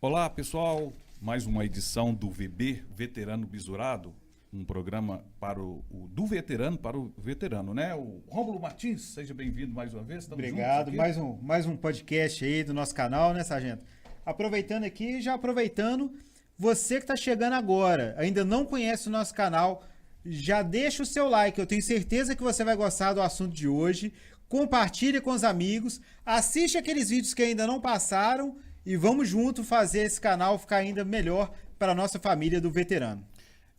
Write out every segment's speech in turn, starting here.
Olá, pessoal. Mais uma edição do VB, Veterano Bisurado, um programa do veterano para o veterano, né? O Rômulo Martins, seja bem-vindo mais uma vez. Estamos Obrigado. Mais um podcast aí do nosso canal, né, Sargento? Aproveitando aqui, já aproveitando, você que está chegando agora, ainda não conhece o nosso canal, já deixa o seu like, eu tenho certeza que você vai gostar do assunto de hoje. Compartilhe com os amigos, assiste aqueles vídeos que ainda não passaram e vamos junto fazer esse canal ficar ainda melhor para a nossa família do veterano.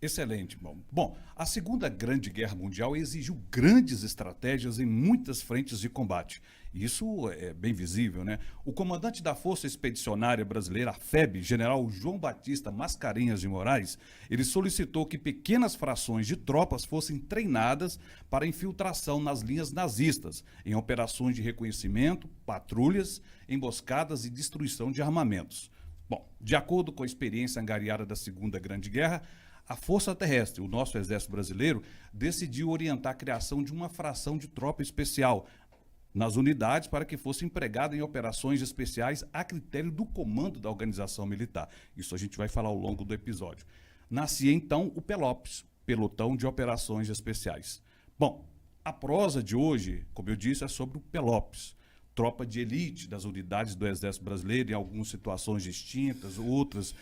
Excelente, bom. Bom, a Segunda Grande Guerra Mundial exigiu grandes estratégias em muitas frentes de combate. Isso é bem visível, né? O comandante da Força Expedicionária Brasileira, a FEB, general João Batista Mascarenhas de Moraes, ele solicitou que pequenas frações de tropas fossem treinadas para infiltração nas linhas nazistas, em operações de reconhecimento, patrulhas, emboscadas e destruição de armamentos. Bom, de acordo com a experiência angariada da Segunda Grande Guerra, a Força Terrestre, o nosso Exército Brasileiro, decidiu orientar a criação de uma fração de tropa especial nas unidades para que fosse empregada em operações especiais a critério do comando da organização militar. Isso a gente vai falar ao longo do episódio. Nascia então o PELOPS, Pelotão de Operações Especiais. Bom, a prosa de hoje, como eu disse, é sobre o PELOPS, tropa de elite das unidades do Exército Brasileiro, em algumas situações distintas, outras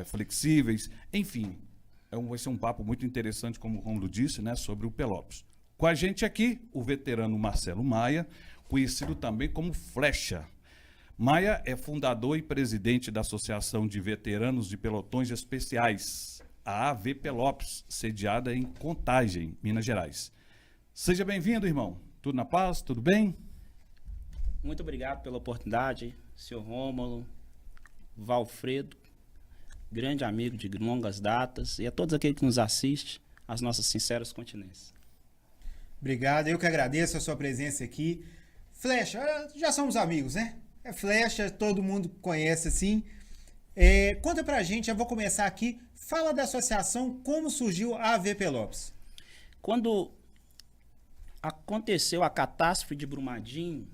flexíveis, enfim. Vai ser um papo muito interessante, como o Rômulo disse, né, sobre o PELOPS. Com a gente aqui, o veterano Marcelo Maia, conhecido também como Flecha. Maia é fundador e presidente da Associação de Veteranos de Pelotões Especiais, a AV PELOPS, sediada em Contagem, Minas Gerais. Seja bem-vindo, irmão. Tudo na paz? Tudo bem? Muito obrigado pela oportunidade, senhor Rômulo, Valfredo, grande amigo de longas datas, e a todos aqueles que nos assistem, as nossas sinceras continências. Obrigado, eu que agradeço a sua presença aqui. Flecha, já somos amigos, né? É Flecha, todo mundo conhece assim. Conta pra gente, eu vou começar aqui, fala da associação, como surgiu a AV PELOPS. Quando aconteceu a catástrofe de Brumadinho,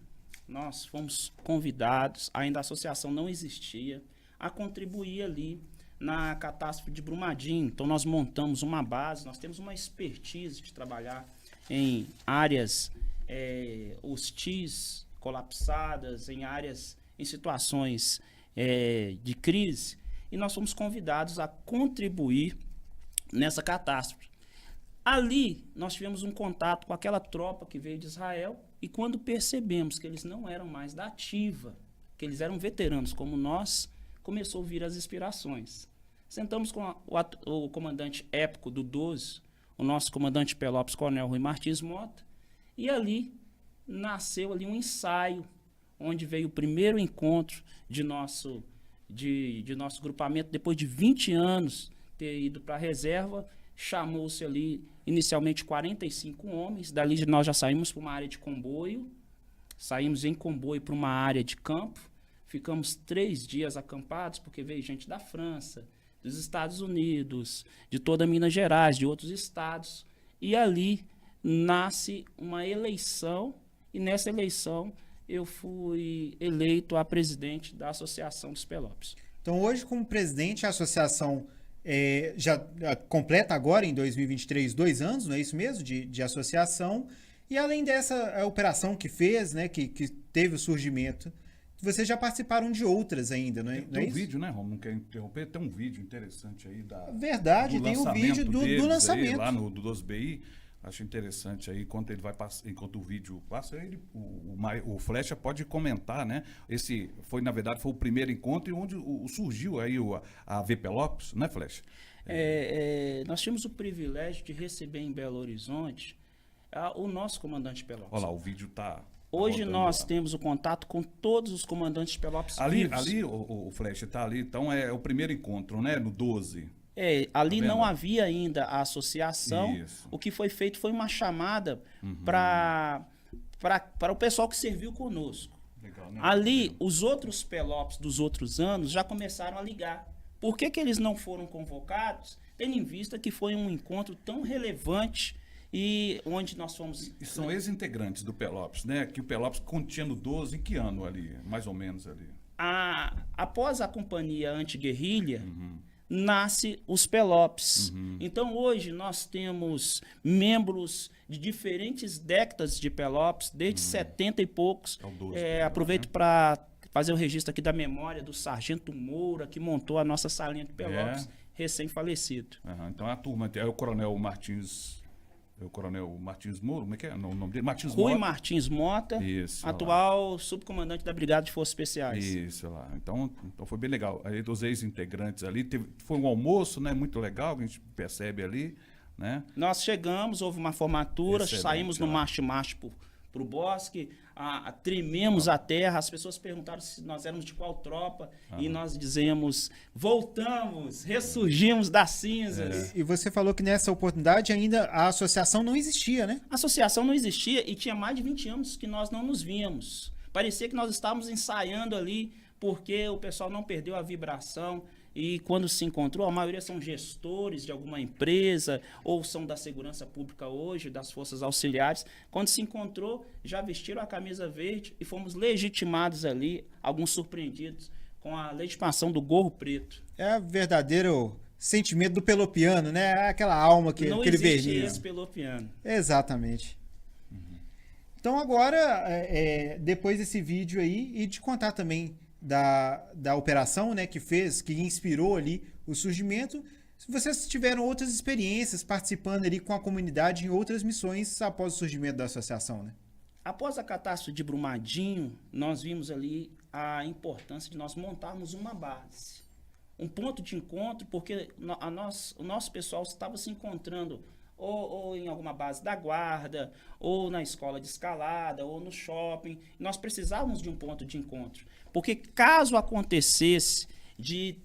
nós fomos convidados, ainda a associação não existia, a contribuir ali na catástrofe de Brumadinho. Então nós montamos uma base, nós temos uma expertise de trabalhar em áreas hostis, colapsadas, em situações de crise, e nós fomos convidados a contribuir nessa catástrofe. Ali nós tivemos um contato com aquela tropa que veio de Israel, e quando percebemos que eles não eram mais da ativa, que eles eram veteranos como nós, começou a vir as inspirações. Sentamos com o comandante épico do 12, o nosso comandante PELOPS, Coronel Rui Martins Mota, e ali nasceu ali um ensaio, onde veio o primeiro encontro de nosso grupamento, depois de 20 anos ter ido para a reserva. Chamou-se ali inicialmente 45 homens, dali nós já saímos para uma área de comboio, saímos em comboio para uma área de campo, ficamos 3 dias acampados, porque veio gente da França, dos Estados Unidos, de toda Minas Gerais, de outros estados, e ali nasce uma eleição, e nessa eleição eu fui eleito a presidente da Associação dos PELOPS. Então hoje, como presidente, a associação já completa agora, em 2023, 2 anos, não é isso mesmo, de associação, e além dessa operação que fez, né, que teve o surgimento, vocês já participaram de outras ainda, não é? Tem um vídeo, né, Romulo? Não quer interromper? Tem um vídeo interessante aí Verdade, tem o vídeo do lançamento. Aí, lá no do 12BI. Acho interessante aí, enquanto o vídeo passa, o Flecha pode comentar, né? Esse na verdade, foi o primeiro encontro e onde surgiu aí a AV PELOPS, né, Flecha? Nós tínhamos o privilégio de receber em Belo Horizonte o nosso comandante PELOPS. Olha lá, o vídeo está... Hoje nós temos o contato com todos os comandantes PELOPS vivos. Ali o Flecha está ali, então é o primeiro encontro, né, no 12. Ali não havia ainda a associação. Isso. O que foi feito foi uma chamada para o pessoal que serviu conosco. Legal, né? Ali, os outros PELOPS dos outros anos já começaram a ligar. Por que eles não foram convocados? Tendo em vista que foi um encontro tão relevante e onde nós fomos... E são ex-integrantes do PELOPS, né? Que o PELOPS continha no 12, em que ano ali? Mais ou menos ali? após a companhia anti-guerrilha, nasce os Pelopes. Então, hoje, nós temos membros de diferentes décadas de Pelopes, desde 70 e poucos. Aproveito para fazer o registro aqui da memória do Sargento Moura, que montou a nossa salinha de Pelopes, recém-falecido. Então, a turma é o Coronel Martins... O Coronel Martins Moura, como é que é o nome dele? Martins Rui Mota. Martins Mota, Isso, atual subcomandante da Brigada de Forças Especiais. Isso lá. Então foi bem legal. Aí dos ex-integrantes ali, foi um almoço, né? Muito legal, que a gente percebe ali, né? Nós chegamos, houve uma formatura, Excelente, saímos no marche-marche pro bosque, trememos a terra, as pessoas perguntaram se nós éramos de qual tropa, e nós dizemos, voltamos, ressurgimos das cinzas. E você falou que nessa oportunidade ainda a associação não existia, né? A associação não existia e tinha mais de 20 anos que nós não nos víamos. Parecia que nós estávamos ensaiando ali, porque o pessoal não perdeu a vibração. E quando se encontrou, a maioria são gestores de alguma empresa ou são da segurança pública hoje, das forças auxiliares. Quando se encontrou, já vestiram a camisa verde e fomos legitimados ali, alguns surpreendidos, com a legitimação do gorro preto. É o verdadeiro sentimento do pelopiano, né? Aquela alma, Não aquele existe verniz. esse pelopiano. Exatamente. Então agora, depois desse vídeo aí, e de contar também da operação, né, que inspirou ali o surgimento, se vocês tiveram outras experiências participando ali com a comunidade em outras missões após o surgimento da associação, né? Após a catástrofe de Brumadinho, nós vimos ali a importância de nós montarmos uma base, um ponto de encontro, porque o nosso pessoal estava se encontrando ou em alguma base da guarda, ou na escola de escalada, ou no shopping. Nós precisávamos de um ponto de encontro. Porque caso acontecesse de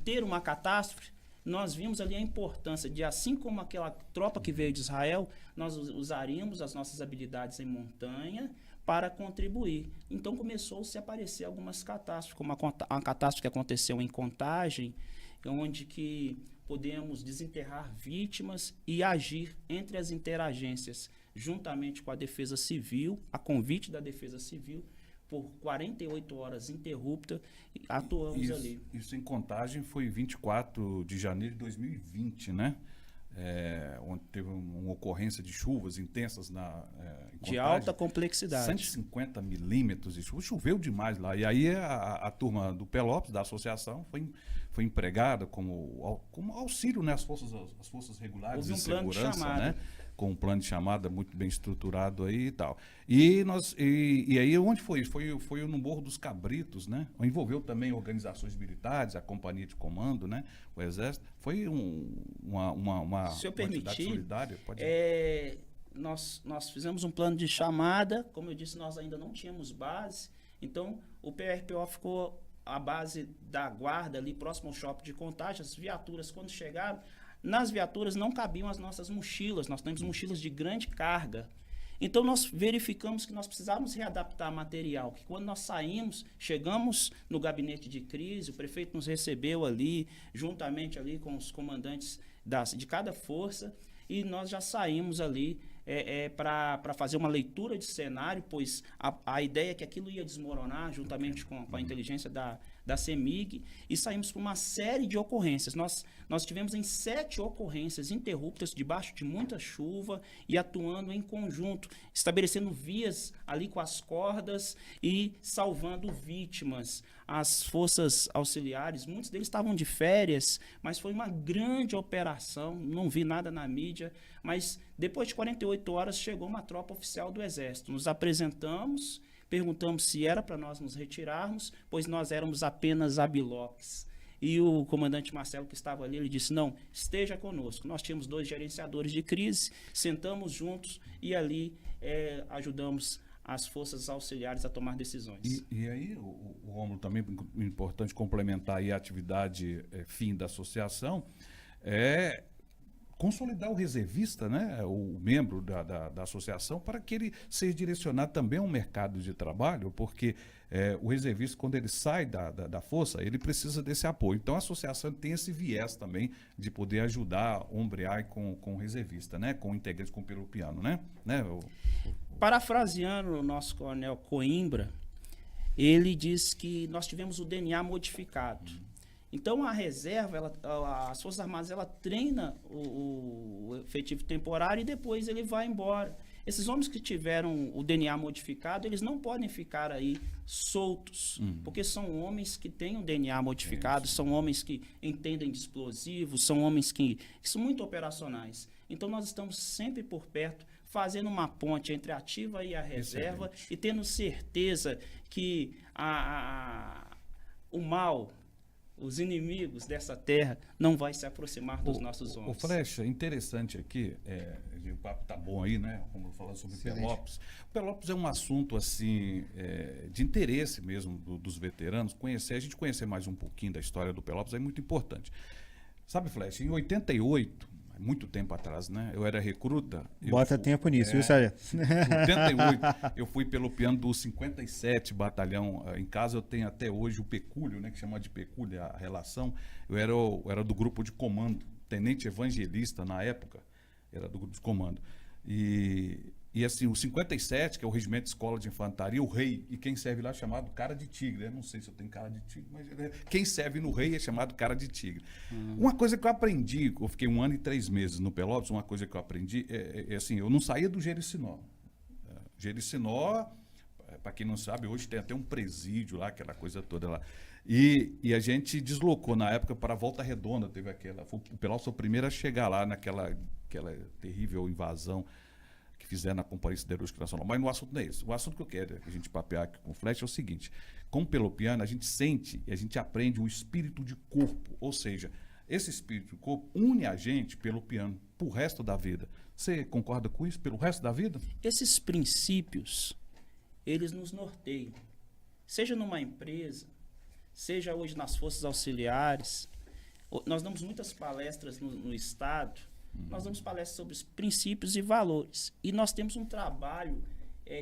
ter uma catástrofe, nós vimos ali a importância de, assim como aquela tropa que veio de Israel, nós usaríamos as nossas habilidades em montanha para contribuir. Então começou-se a aparecer algumas catástrofes, como a catástrofe que aconteceu em Contagem, onde que podemos desenterrar vítimas e agir entre as interagências, juntamente com a Defesa Civil, a convite da Defesa Civil, por 48 horas interrupta, atuamos ali. Isso em Contagem foi 24 de janeiro de 2020, né? Onde teve uma ocorrência de chuvas intensas em Contagem, de alta complexidade. 150 milímetros de chuva, choveu demais lá. E aí a turma do Pelopes, da associação, foi empregada como auxílio, né, às forças regulares de segurança, né? Com um plano de chamada muito bem estruturado aí e tal. E aí onde foi? Foi no Morro dos Cabritos, né? Envolveu também organizações militares, a companhia de comando, né? O Exército. Foi uma Se eu atividade permitir, solidária. nós fizemos um plano de chamada, como eu disse, nós ainda não tínhamos base, então o PRPO ficou a base da guarda ali próximo ao shopping de Contagem. As viaturas, quando chegaram, nas viaturas não cabiam as nossas mochilas, nós temos mochilas de grande carga. Então nós verificamos que nós precisávamos readaptar material, que quando nós chegamos no gabinete de crise, o prefeito nos recebeu ali, juntamente ali com os comandantes de cada força, e nós já saímos ali para fazer uma leitura de cenário, pois a ideia é que aquilo ia desmoronar juntamente com a inteligência da CEMIG, e saímos para uma série de ocorrências. Nós tivemos em 7 ocorrências interruptas debaixo de muita chuva e atuando em conjunto, estabelecendo vias ali com as cordas e salvando vítimas. As forças auxiliares, muitos deles estavam de férias, mas foi uma grande operação, não vi nada na mídia, mas depois de 48 horas chegou uma tropa oficial do Exército. Nos apresentamos, perguntamos se era para nós nos retirarmos, pois nós éramos apenas abiloques. E o comandante Marcelo, que estava ali, ele disse, não, esteja conosco. Nós tínhamos 2 gerenciadores de crise, sentamos juntos e ali ajudamos as forças auxiliares a tomar decisões. E aí, o Rômulo, também importante complementar aí a atividade fim da associação, consolidar o reservista, né, o membro da associação, para que ele seja direcionado também a um mercado de trabalho, porque o reservista, quando ele sai da força, ele precisa desse apoio. Então, a associação tem esse viés também de poder ajudar, ombrear com o reservista, né, com o integrante, com o pelopiano, né? Parafraseando o nosso coronel Coimbra, ele diz que nós tivemos o DNA modificado. Então, a reserva, as Forças Armadas, ela treina o efetivo temporário e depois ele vai embora. Esses homens que tiveram o DNA modificado, eles não podem ficar aí soltos, porque são homens que têm o DNA modificado, são homens que entendem de explosivos, são homens que são muito operacionais. Então, nós estamos sempre por perto, fazendo uma ponte entre a ativa e a reserva. Excelente. E tendo certeza que o mal, os inimigos dessa terra, não vai se aproximar dos nossos homens. O Flecha, interessante aqui, o papo tá bom aí, né? Como falando sobre Excelente. Pelópolis. O Pelópolis é um assunto, assim, de interesse mesmo dos veteranos. A gente conhecer mais um pouquinho da história do Pelópolis é muito importante. Sabe, Flecha, em 88, muito tempo atrás, né? Eu era recruta. Bota tempo nisso, viu, Sargento? Em 88, eu fui pelo piano do 57 Batalhão. Em casa eu tenho até hoje o pecúlio, né? Que chama de pecúlio a relação. Eu era do grupo de comando, tenente evangelista na época, era do grupo de comando. E assim, o 57, que é o Regimento de Escola de Infantaria, o rei, e quem serve lá é chamado cara de tigre. Eu não sei se eu tenho cara de tigre, mas quem serve no rei é chamado cara de tigre. Uma coisa que eu aprendi, eu fiquei 1 ano e 3 meses no Pelópolis, uma coisa que eu aprendi é assim, eu não saía do Jericinó. Jericinó, para quem não sabe, hoje tem até um presídio lá, aquela coisa toda lá. E a gente deslocou na época para Volta Redonda, o Pelópolis foi o primeiro a chegar lá naquela terrível invasão que fizeram na Companhia Siderúrgica Nacional. Mas o assunto não é esse. O assunto que eu quero que a gente papear aqui com o Flecha é o seguinte: como pelopiano, a gente sente e a gente aprende um espírito de corpo, ou seja, esse espírito de corpo une a gente pelo piano pro resto da vida. Você concorda com isso pelo resto da vida? Esses princípios, eles nos norteiam. Seja numa empresa, seja hoje nas forças auxiliares. Nós damos muitas palestras no Estado. Nós damos palestras sobre os princípios e valores. E nós temos um trabalho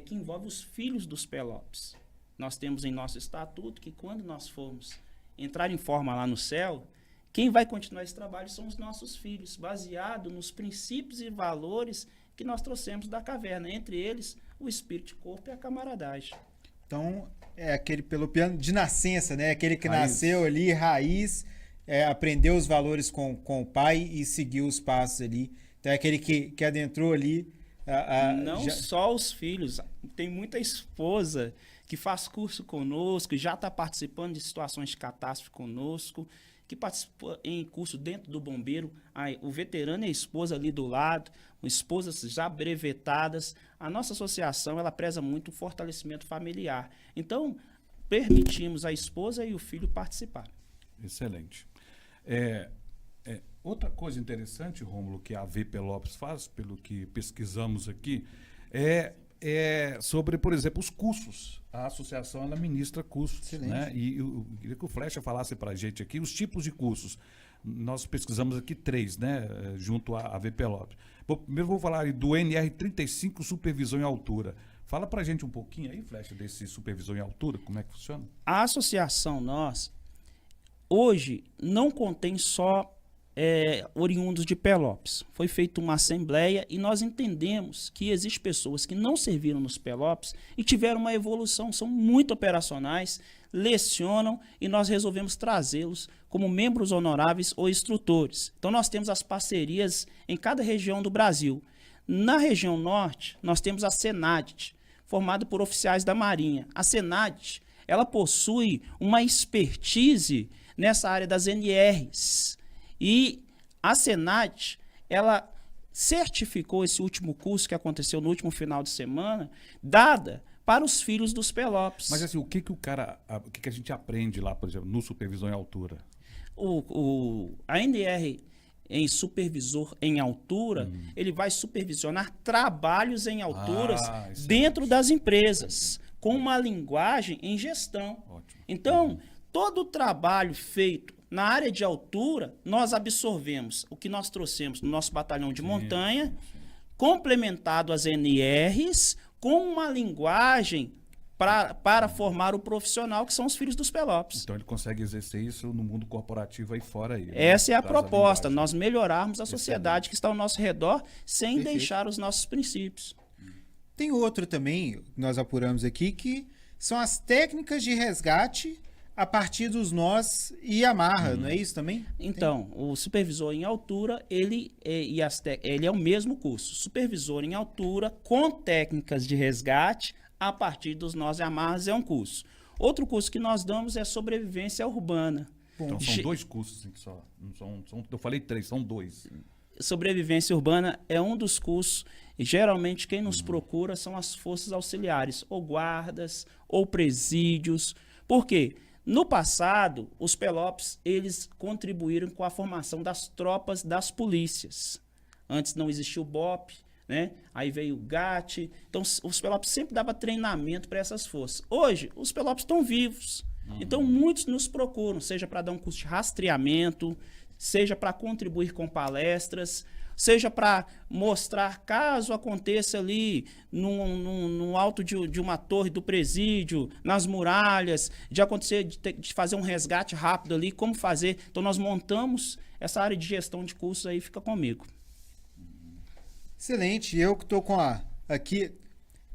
que envolve os filhos dos Pelópolis. Nós temos em nosso estatuto que quando nós formos entrar em forma lá no céu, quem vai continuar esse trabalho são os nossos filhos, baseado nos princípios e valores que nós trouxemos da caverna. Entre eles, o espírito de corpo e a camaradagem. Então, é aquele pelopiano de nascença, né? Aquele que Raiz. nasceu ali, raiz, aprendeu os valores com o pai e seguiu os passos ali. Então, é aquele que adentrou ali. Não só os filhos, tem muita esposa que faz curso conosco, já está participando de situações de catástrofe conosco, que participa em curso dentro do bombeiro. O veterano e a esposa ali do lado, esposas já brevetadas. A nossa associação, ela preza muito o fortalecimento familiar. Então, permitimos a esposa e o filho participar. Excelente. Outra coisa interessante, Rômulo, que a AV Pelópolis faz, pelo que pesquisamos aqui, é sobre, por exemplo, os cursos. A associação, ela ministra cursos. Excelente. Né? E eu queria que o Flecha falasse para a gente aqui os tipos de cursos. Nós pesquisamos aqui 3, né, junto à AV Pelópolis. Primeiro vou falar do NR35, Supervisão em Altura. Fala para a gente um pouquinho aí, Flecha, desse Supervisão em Altura, como é que funciona? A associação nós, hoje, não contém só oriundos de Pelópolis. Foi feita uma assembleia e nós entendemos que existem pessoas que não serviram nos Pelópolis e tiveram uma evolução, são muito operacionais, lecionam e nós resolvemos trazê-los como membros honoráveis ou instrutores. Então nós temos as parcerias em cada região do Brasil. Na região norte, nós temos a Senadt, formada por oficiais da Marinha. A Senadt, ela possui uma expertise nessa área das NRs. E a Senadt, ela certificou esse último curso que aconteceu no último final de semana, dada para os filhos dos Pelópolis. Mas assim, o que a gente aprende lá, por exemplo, no Supervisão em Altura? A NR em supervisor em altura, ele vai supervisionar trabalhos em alturas dentro das empresas, com uma linguagem em gestão. Ótimo. Então, todo o trabalho feito na área de altura, nós absorvemos o que nós trouxemos no nosso batalhão de montanha, complementado às NRs, com uma linguagem para formar o profissional, que são os filhos dos Pelópolis. Então ele consegue exercer isso no mundo corporativo aí fora. Aí, né? Essa é a Traz proposta, linguagem. nós melhorarmos a sociedade que está ao nosso redor, sem Perfeito. deixar os nossos princípios. Tem outro também, que nós apuramos aqui, que são as técnicas de resgate a partir dos nós e amarra, não é isso também? Então, o supervisor em altura, ele é o mesmo curso. Supervisor em altura com técnicas de resgate a partir dos nós e amarras é um curso. Outro curso que nós damos é sobrevivência urbana. Então são 2 cursos assim, só. Não são, eu falei 3, são 2. Sobrevivência urbana é um dos cursos, e geralmente quem nos procura são as forças auxiliares, ou guardas, ou presídios. Por quê? No passado, os Pelopes, eles contribuíram com a formação das tropas das polícias. Antes não existia o BOP, né? Aí veio o GAT. Então, os Pelopes sempre davam treinamento para essas forças. Hoje, os Pelopes estão vivos. Então, muitos nos procuram, seja para dar um curso de rastreamento, seja para contribuir com palestras, seja para mostrar, caso aconteça ali no alto de uma torre do presídio, nas muralhas, de acontecer, de fazer um resgate rápido ali, como fazer. Então, nós montamos essa área de gestão de cursos aí, fica comigo. Excelente. Eu que estou aqui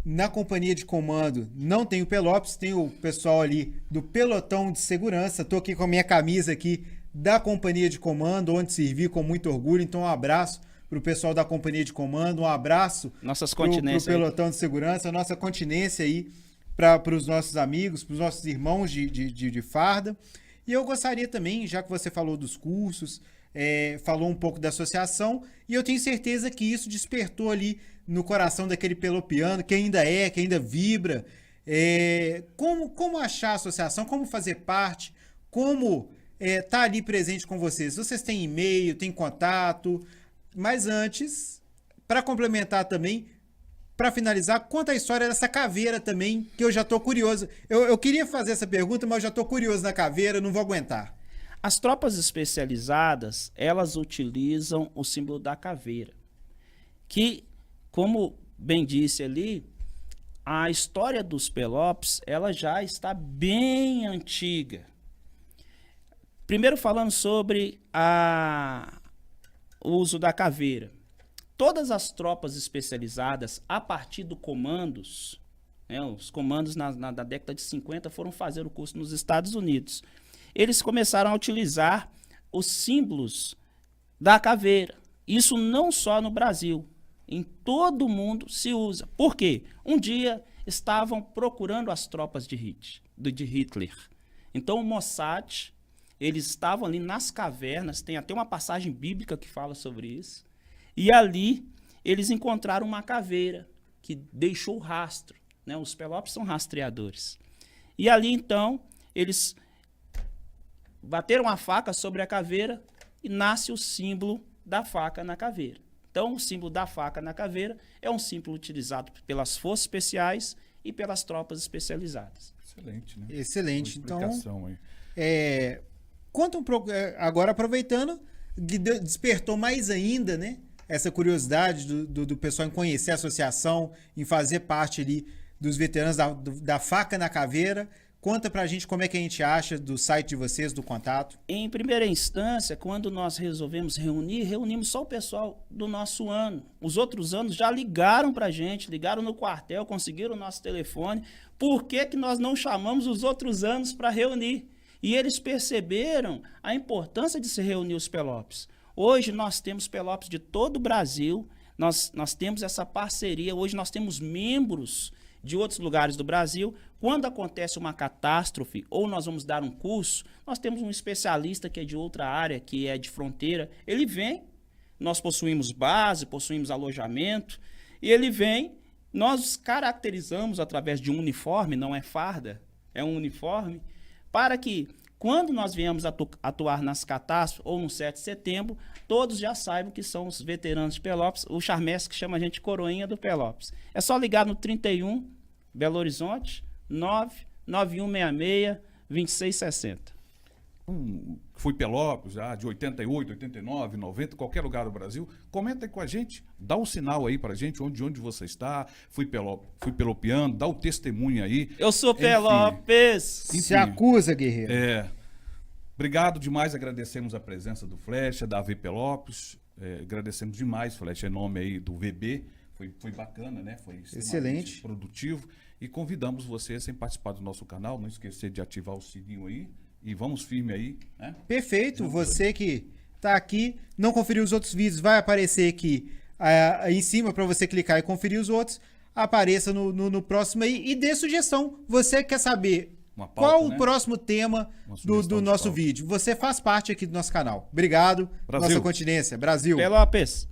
na companhia de comando, não tenho Pelopes, tem o pessoal ali do pelotão de segurança. Estou aqui com a minha camisa aqui da companhia de comando, onde servi com muito orgulho. Então, um abraço para o pessoal da companhia de comando, um abraço para o pelotão de segurança, a nossa continência aí para os nossos amigos, para os nossos irmãos de farda. E eu gostaria também, já que você falou dos cursos, falou um pouco da associação, e eu tenho certeza que isso despertou ali no coração daquele pelopiano, que ainda vibra. Como achar a associação, como fazer parte, como tá ali presente com vocês. Vocês têm e-mail, têm contato, mas antes, para complementar também, para finalizar, conta a história dessa caveira também, que eu já tô curioso. Eu queria fazer essa pergunta, mas eu já tô curioso na caveira, não vou aguentar. As tropas especializadas, elas utilizam o símbolo da caveira, que, como bem disse ali, a história dos Pelopes, ela já está bem antiga. Primeiro falando sobre o uso da caveira. Todas as tropas especializadas, a partir do comandos, né, os comandos na década de 50 foram fazer o curso nos Estados Unidos. Eles começaram a utilizar os símbolos da caveira. Isso não só no Brasil, em todo o mundo se usa. Por quê? Um dia estavam procurando as tropas de Hitler. Então o Mossad, eles estavam ali nas cavernas, tem até uma passagem bíblica que fala sobre isso, e ali eles encontraram uma caveira que deixou rastro, né? Os Pelopes são rastreadores. E ali então eles bateram a faca sobre a caveira e nasce o símbolo da faca na caveira. Então o símbolo da faca na caveira é um símbolo utilizado pelas forças especiais e pelas tropas especializadas. Excelente, né? Excelente. Então, aí. Conta um pouco, agora aproveitando, despertou mais ainda, né? Essa curiosidade do pessoal em conhecer a associação, em fazer parte ali dos veteranos da faca na caveira. Conta pra gente como é que a gente acha do site de vocês, do contato. Em primeira instância, quando nós resolvemos reunimos só o pessoal do nosso ano. Os outros anos já ligaram pra gente, ligaram no quartel, conseguiram o nosso telefone. Por que que nós não chamamos os outros anos para reunir? E eles perceberam a importância de se reunir os Pelopes. Hoje nós temos Pelopes de todo o Brasil, nós temos essa parceria, hoje nós temos membros de outros lugares do Brasil. Quando acontece uma catástrofe ou nós vamos dar um curso, nós temos um especialista que é de outra área, que é de fronteira, ele vem, nós possuímos base, possuímos alojamento, e ele vem, nós caracterizamos através de um uniforme, não é farda, é um uniforme, para que quando nós viemos atuar nas catástrofes ou no 7 de setembro, todos já saibam que são os veteranos de Pelopes, o Charmes que chama a gente coroinha do Pelopes. É só ligar no 31, Belo Horizonte, 99166-2660. Fui Pelopes, já de 88, 89, 90, qualquer lugar do Brasil. Comenta aí com a gente, dá um sinal aí pra gente, onde você está. Fui pelopiano, dá o testemunho aí. Eu sou Pelopes! Se acusa, guerreiro. Obrigado demais, agradecemos a presença do Flecha, da AV Pelopes. Agradecemos demais, Flecha, em nome aí do VB. Foi bacana, né? Foi extremamente Excelente. produtivo. E convidamos você a participar do nosso canal. Não esquecer de ativar o sininho aí. E vamos firme aí, né? Perfeito. Você que tá aqui, não conferiu os outros vídeos, vai aparecer aqui aí em cima para você clicar e conferir os outros. Apareça no próximo aí e dê sugestão. Você quer saber Uma pauta, qual o né? próximo tema Uma sugestão do de nosso pauta. vídeo? Você faz parte aqui do nosso canal. Obrigado. Brasil. Nossa continência. Brasil. Pelopes.